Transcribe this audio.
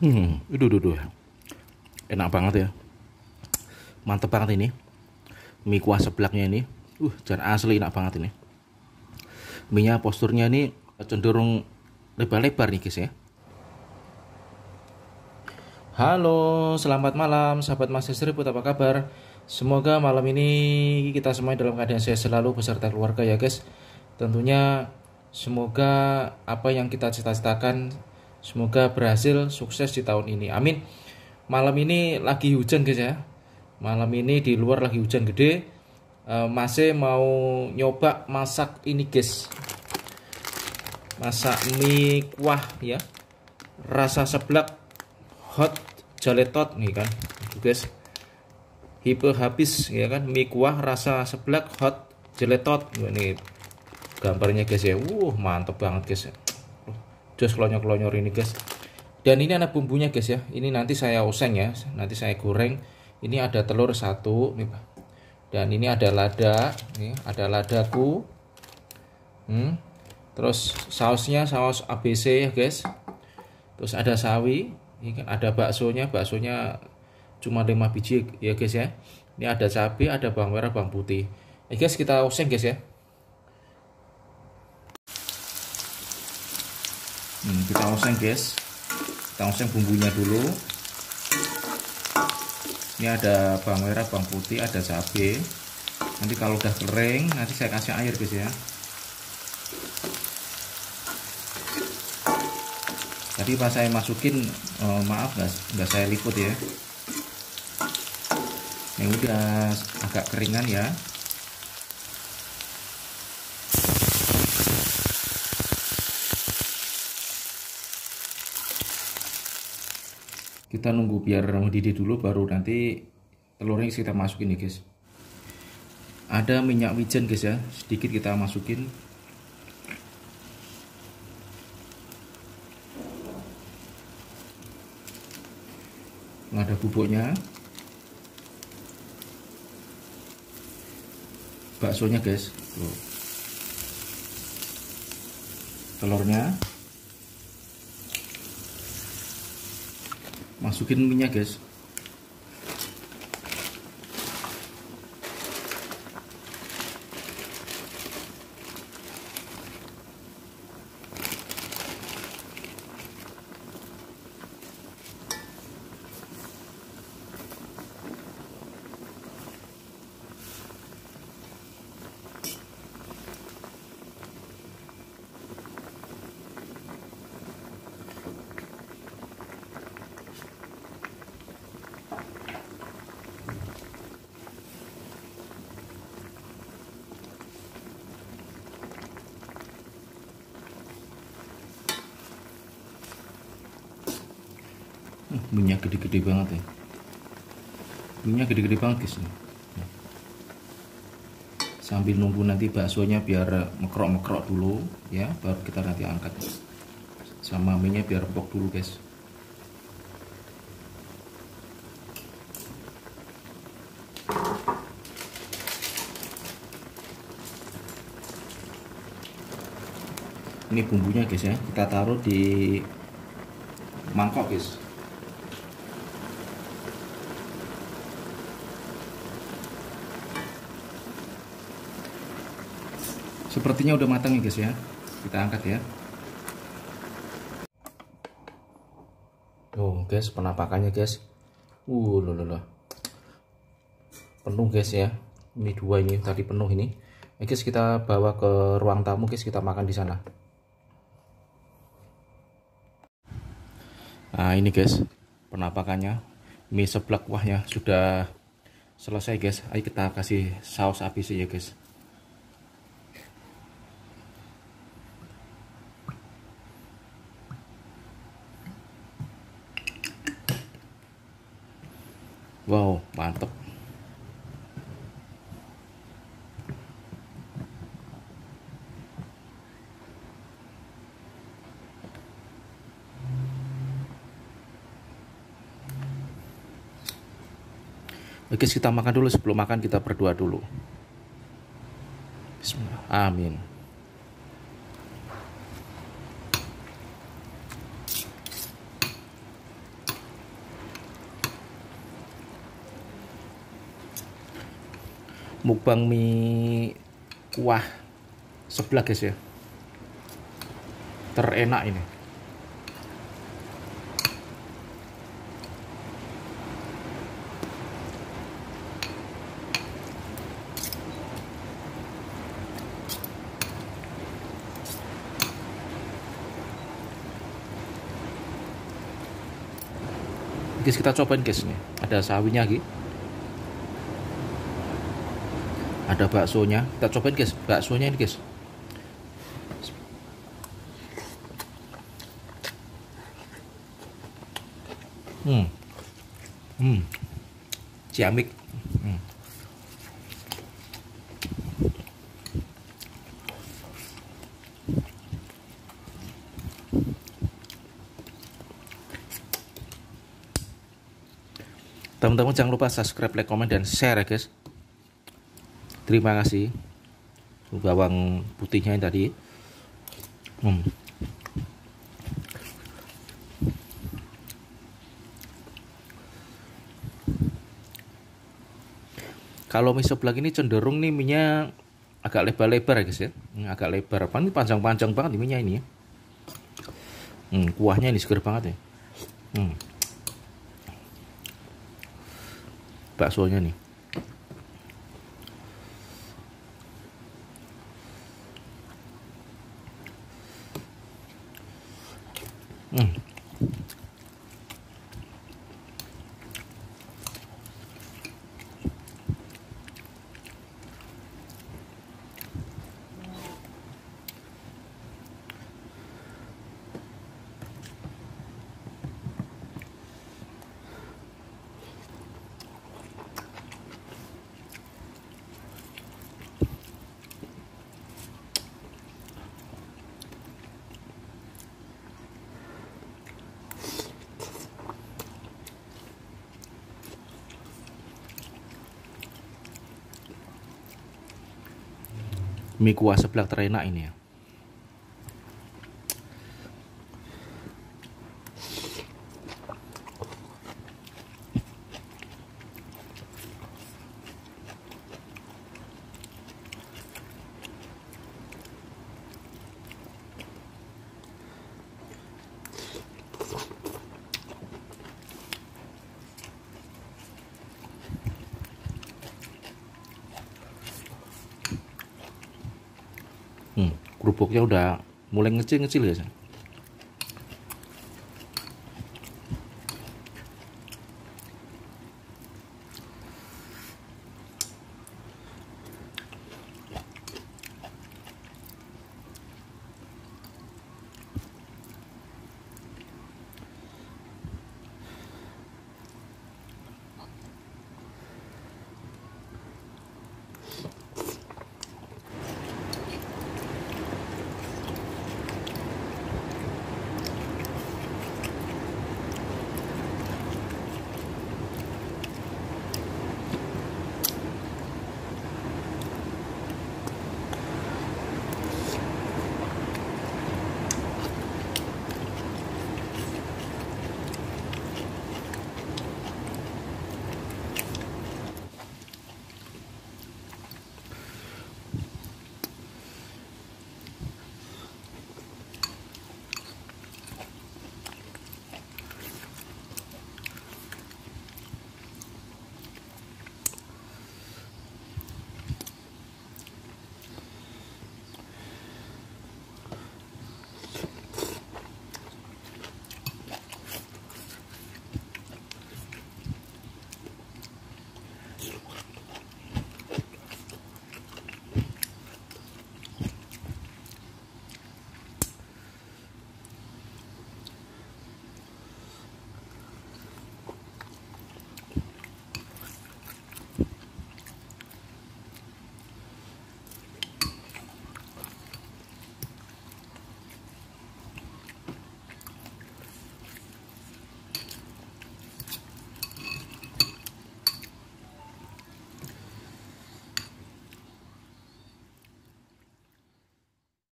Duh. Enak banget ya. Mantep banget ini. Mie kuah seblaknya ini. Jan asli enak banget ini. Mie-nya posturnya ini cenderung lebar-lebar nih guys ya. Halo, selamat malam sahabat Mas Seriput, apa kabar? Semoga malam ini kita semua dalam keadaan sehat selalu beserta keluarga ya guys. Tentunya semoga apa yang kita cita-citakan semoga berhasil, sukses di tahun ini. Amin. Malam ini lagi hujan guys ya. Malam ini di luar lagi hujan gede. Masih mau nyoba masak ini guys. Masak mie kuah ya. Rasa seblak hot jaletot nih kan. Guys. Hipe habis ya kan, mie kuah rasa seblak hot jaletot. Ini gambarnya guys ya. Mantep banget guys. Jos kelonyor-kelonyor ini guys. Dan ini ada bumbunya guys ya. Ini nanti saya oseng ya. Nanti saya goreng. Ini ada telur satu nih Pak. Dan ini ada lada, nih ada ladaku. Terus sausnya saus ABC ya guys. Terus ada sawi. Ini kan ada baksonya. Baksonya cuma 5 biji ya guys ya. Ini ada cabai, ada bawang merah, bawang putih. Guys, kita oseng guys ya. Kita oseng guys. Kita oseng bumbunya dulu. Ini ada bawang merah, bawang putih, ada cabai. Nanti kalau udah kering, nanti saya kasih air guys ya. Tadi pas saya masukin, maaf nggak saya liput ya. Ini udah agak keringan ya. Kita nunggu biar mendidih dulu baru nanti telurnya kita masukin nih guys. Ada minyak wijen guys ya, sedikit kita masukin. Ada bubuknya. Baksonya guys. Tuh. Telurnya. Masukin minyak guys. Minyak gede-gede banget ya. Minyak gede-gede banget guys. Sambil nunggu nanti baksonya biar mekrok-mekrok dulu ya, baru kita nanti angkat. Sama minyak biar empuk dulu guys. Ini bumbunya guys ya, kita taruh di mangkok guys. Sepertinya udah matang ya guys ya. Kita angkat ya. Tuh guys, penampakannya guys. Loh. Penuh guys ya. Ini dua ini tadi penuh ini. Guys, kita bawa ke ruang tamu guys, kita makan di sana. Nah, ini guys, penampakannya. Mie seblak kuahnya sudah selesai guys. Ayo kita kasih saus ABC ya guys. Wow, mantep. Oke, kita makan dulu. Sebelum makan kita berdoa dulu. Bismillah. Amin. mukbang mie kuah seblak guys ya, terenak ini. Guys, kita cobain guys, nih ada sawinya lagi, ada baksonya. Kita cobain guys, baksonya ini guys. Ciamik. Teman-teman jangan lupa subscribe, like, komen, dan share ya guys. Terima kasih. Bawang putihnya yang tadi. Kalau mie seblak ini cenderung nih minyak agak lebar-lebar ya guys ya. Agak lebar. Apa ini panjang-panjang banget minyak ini ya. Kuahnya ini seger banget ya. Baksonya nih. Mie kuah seblak terenak ini ya. Kerupuknya udah mulai ngecil-ngecil ya.